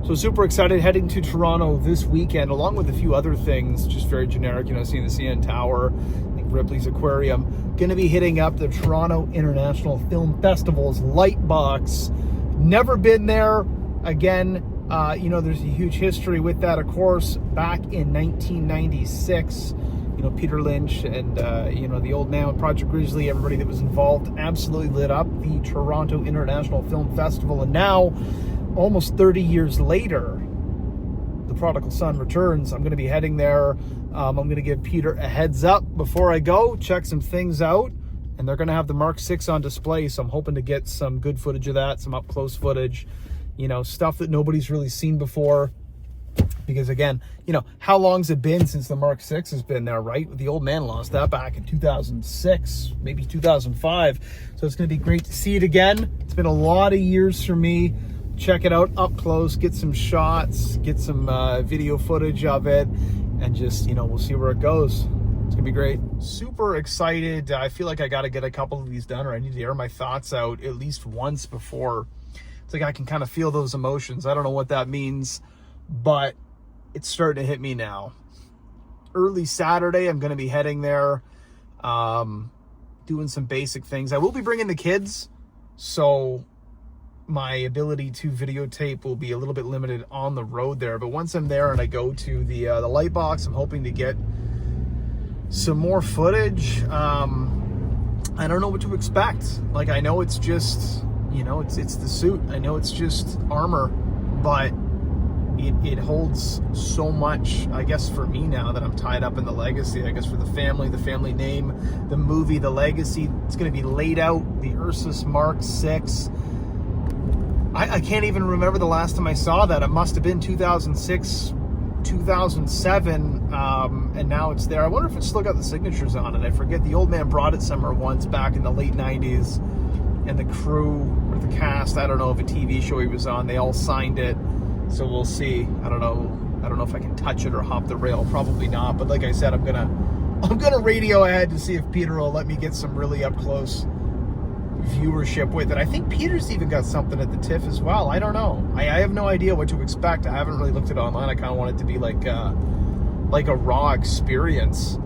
So super excited, heading to Toronto this weekend, along with a few other things, just very generic, seeing the CN Tower, I think Ripley's Aquarium. Going to be hitting up the Toronto International Film Festival's Lightbox. Never been there. Again, there's a huge history with that, of course. Back in 1996, Peter Lynch and, the old man with Project Grizzly, everybody that was involved, absolutely lit up the Toronto International Film Festival. And now, almost 30 years later, the prodigal son returns. I'm going to be heading there. I'm going to give Peter a heads up before I go, check some things out, and they're going to have the Mark 6 on display, so I'm hoping to get some good footage of that, some up-close footage, stuff that nobody's really seen before. Because again, how long's it been since the Mark 6 has been there, right? The old man lost that back in 2006, maybe 2005. So it's going to be great to see it again. It's been a lot of years for me. Check it out up close, get some shots, get some video footage of it, and just, we'll see where it goes. It's gonna be great. Super excited. I feel like I got to get a couple of these done, or I need to air my thoughts out at least once before. It's like I can kind of feel those emotions. I don't know what that means, but it's starting to hit me now. Early Saturday, I'm going to be heading there, doing some basic things. I will be bringing the kids, so my ability to videotape will be a little bit limited on the road there. But once I'm there and I go to the Lightbox, I'm hoping to get some more footage. I don't know what to expect. Like, I know it's just, it's the suit. I know it's just armor, but it holds so much, I guess, for me now that I'm tied up in the legacy. I guess for the family name, the movie, the legacy, it's going to be laid out. The Ursus Mark 6. I can't even remember the last time I saw that. It must have been 2006, 2007, and now it's there. I wonder if it's still got the signatures on it. I forget. The old man brought it somewhere once back in the late 90s, and the crew, or the cast, I don't know, of a TV show he was on, they all signed it. So we'll see. I don't know if I can touch it or hop the rail. Probably not. But like I said, I'm gonna radio ahead to see if Peter will let me get some really up close viewership with it. I think Peter's even got something at the TIFF as well. I don't know. I have no idea what to expect. I haven't really looked it online. I kind of want it to be like a raw experience.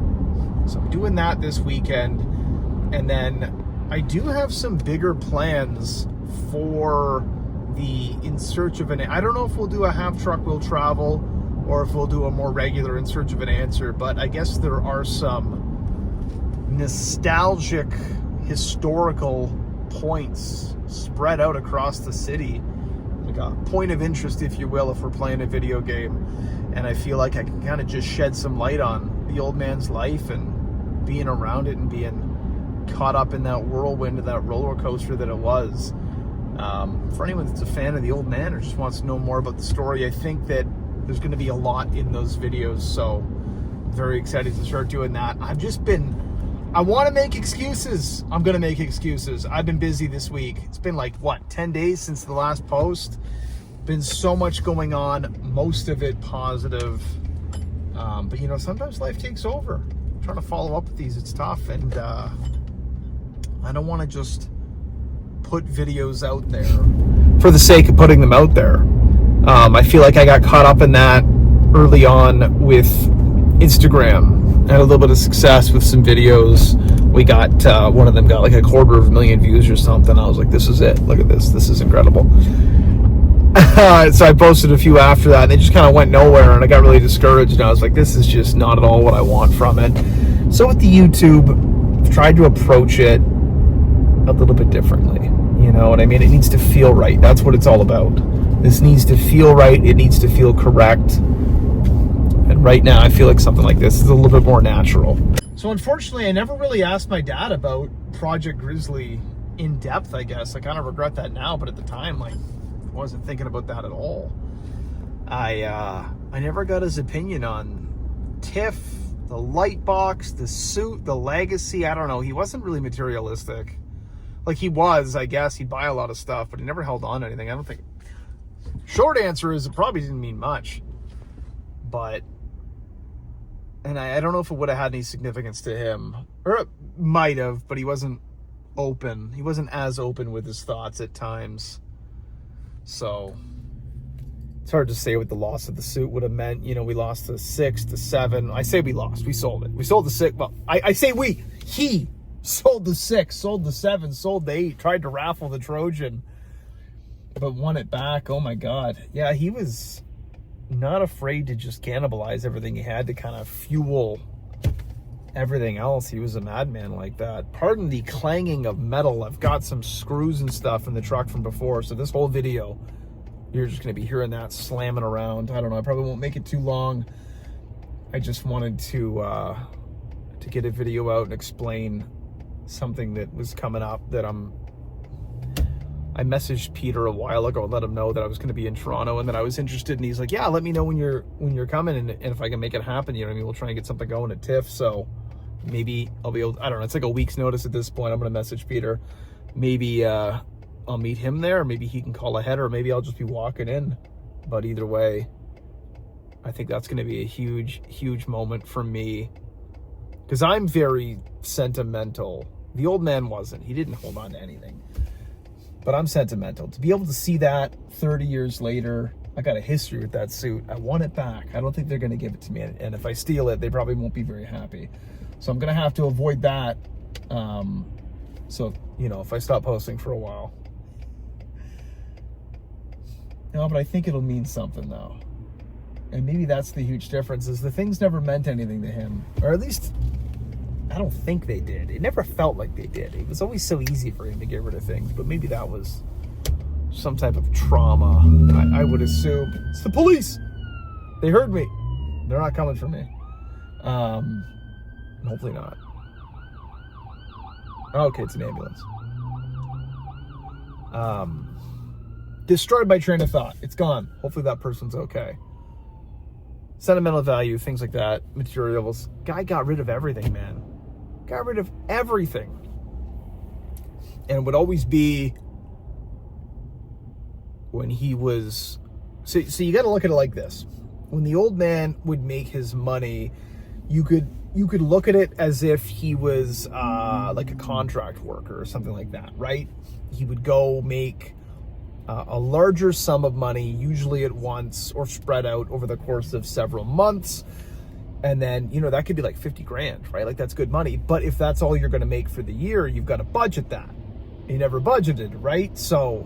So I'm doing that this weekend, and then I do have some bigger plans for the In Search of an... I don't know if we'll do a half truck will travel or if we'll do a more regular In Search of an Answer, but I guess there are some nostalgic historical points spread out across the city, like a point of interest, if you will, if we're playing a video game. And I feel like I can kind of just shed some light on the old man's life and being around it and being caught up in that whirlwind of that roller coaster that it was. For anyone that's a fan of the old man or just wants to know more about the story, I think that there's going to be a lot in those videos, so very excited to start doing that. I want to make excuses. I'm going to make excuses. I've been busy this week. It's been 10 days since the last post. Been so much going on, most of it positive. But sometimes life takes over. Trying to follow up with these, it's tough. And I don't want to just put videos out there for the sake of putting them out there. I feel like I got caught up in that early on with Instagram. I had a little bit of success with some videos. We got, one of them got 250,000 views or something. I was like, this is it. Look at this. This is incredible. So I posted a few after that, and they just kind of went nowhere, and I got really discouraged. And I was like, this is just not at all what I want from it. So with the YouTube, I've tried to approach it a little bit differently. You know what I mean? It needs to feel right. That's what it's all about. This needs to feel right. It needs to feel correct. And right now, I feel like something like this is a little bit more natural. So unfortunately, I never really asked my dad about Project Grizzly in depth, I guess. I kind of regret that now, but at the time, I wasn't thinking about that at all. I never got his opinion on TIFF, the Lightbox, the suit, the legacy. I don't know. He wasn't really materialistic. He was, I guess. He'd buy a lot of stuff, but he never held on to anything. I don't think... Short answer is it probably didn't mean much. But... And I don't know if it would have had any significance to him. Or it might have, but he wasn't open. He wasn't as open with his thoughts at times. So... It's hard to say what the loss of the suit would have meant. You know, we lost the 6, the 7. I say we lost. We sold it. We sold the 6. Well, I say we. He sold the 6, sold the 7, sold the 8, tried to raffle the Trojan, but won it back. Oh, my God. Yeah, he was not afraid to just cannibalize everything he had to kind of fuel everything else. He was a madman like that. Pardon the clanging of metal. I've got some screws and stuff in the truck from before, so this whole video, you're just going to be hearing that slamming around. I don't know. I probably won't make it too long. I just wanted to get a video out and explain something that was coming up that I messaged Peter a while ago and let him know that I was going to be in Toronto and that I was interested. And he's like, yeah, let me know when you're coming. And if I can make it happen, you know what I mean? We'll try and get something going at TIFF. So maybe I'll be able, I don't know. It's like a week's notice at this point. I'm going to message Peter. Maybe, I'll meet him there. Maybe he can call ahead, or maybe I'll just be walking in. But either way, I think that's going to be a huge, huge moment for me, because I'm very sentimental. The old man wasn't. He didn't hold on to anything. But I'm sentimental. To be able to see that 30 years later, I got a history with that suit. I want it back. I don't think they're going to give it to me. And if I steal it, they probably won't be very happy. So I'm going to have to avoid that. So, you know, if I stop posting for a while. No, but I think it'll mean something, though. And maybe that's the huge difference, is the things never meant anything to him. Or at least, I don't think they did. It never felt like they did. It was always so easy for him to get rid of things. But maybe that was some type of trauma, I would assume. It's the police! They heard me. They're not coming for me. Hopefully not. Okay, it's an ambulance. Destroyed my train of thought. It's gone. Hopefully that person's okay. Sentimental value, things like that, materials. Guy got rid of everything, man. Got rid of everything. And it would always be when he was... So you got to look at it like this. When the old man would make his money, you could look at it as if he was like a contract worker or something like that, right? He would go make a larger sum of money, usually at once or spread out over the course of several months. And then, you know, that could be like 50 grand, right? Like, that's good money. But if that's all you're going to make for the year, you've got to budget that. He never budgeted, right? So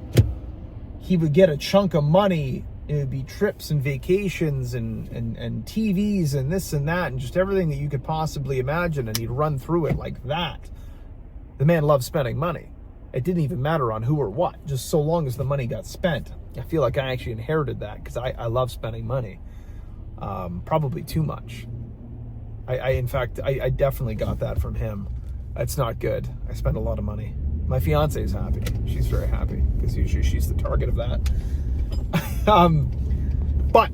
he would get a chunk of money. It would be trips and vacations and TVs and this and that and just everything that you could possibly imagine. And he'd run through it like that. The man loved spending money. It didn't even matter on who or what, just so long as the money got spent. I feel like I actually inherited that, because I love spending money. Probably too much. In fact, I definitely got that from him. It's not good. I spend a lot of money. My fiance is happy. She's very happy, because usually she's the target of that. But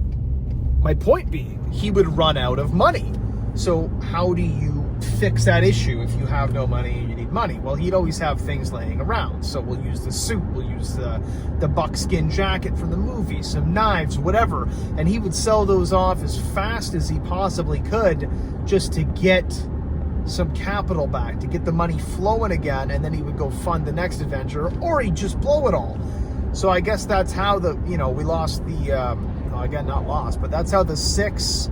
my point being, he would run out of money. So how do you fix that issue if you have no money and you need money? Well, he'd always have things laying around. So we'll use the suit, we'll use the buckskin jacket from the movie, some knives, whatever. And he would sell those off as fast as he possibly could, just to get some capital back, to get the money flowing again, and then he would go fund the next adventure, or he'd just blow it all. So I guess that's how we lost the, again, not lost, but that's how the 6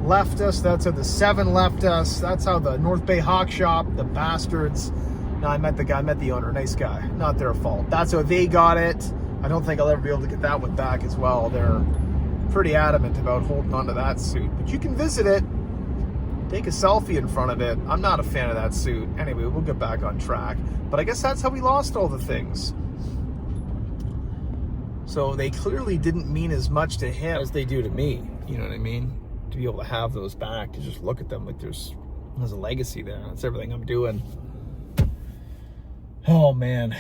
left us. That's how the 7 left us. That's how the North Bay Hawk Shop, the bastards. No, I met the owner, nice guy. Not their fault. That's how they got it. I don't think I'll ever be able to get that one back as well. They're pretty adamant about holding on to that suit. But you can visit it. Take a selfie in front of it. I'm not a fan of that suit. Anyway, we'll get back on track. But I guess that's how we lost all the things. So they clearly didn't mean as much to him as they do to me. You know what I mean? To be able to have those back, to just look at them like there's a legacy there. That's everything I'm doing. Oh, man.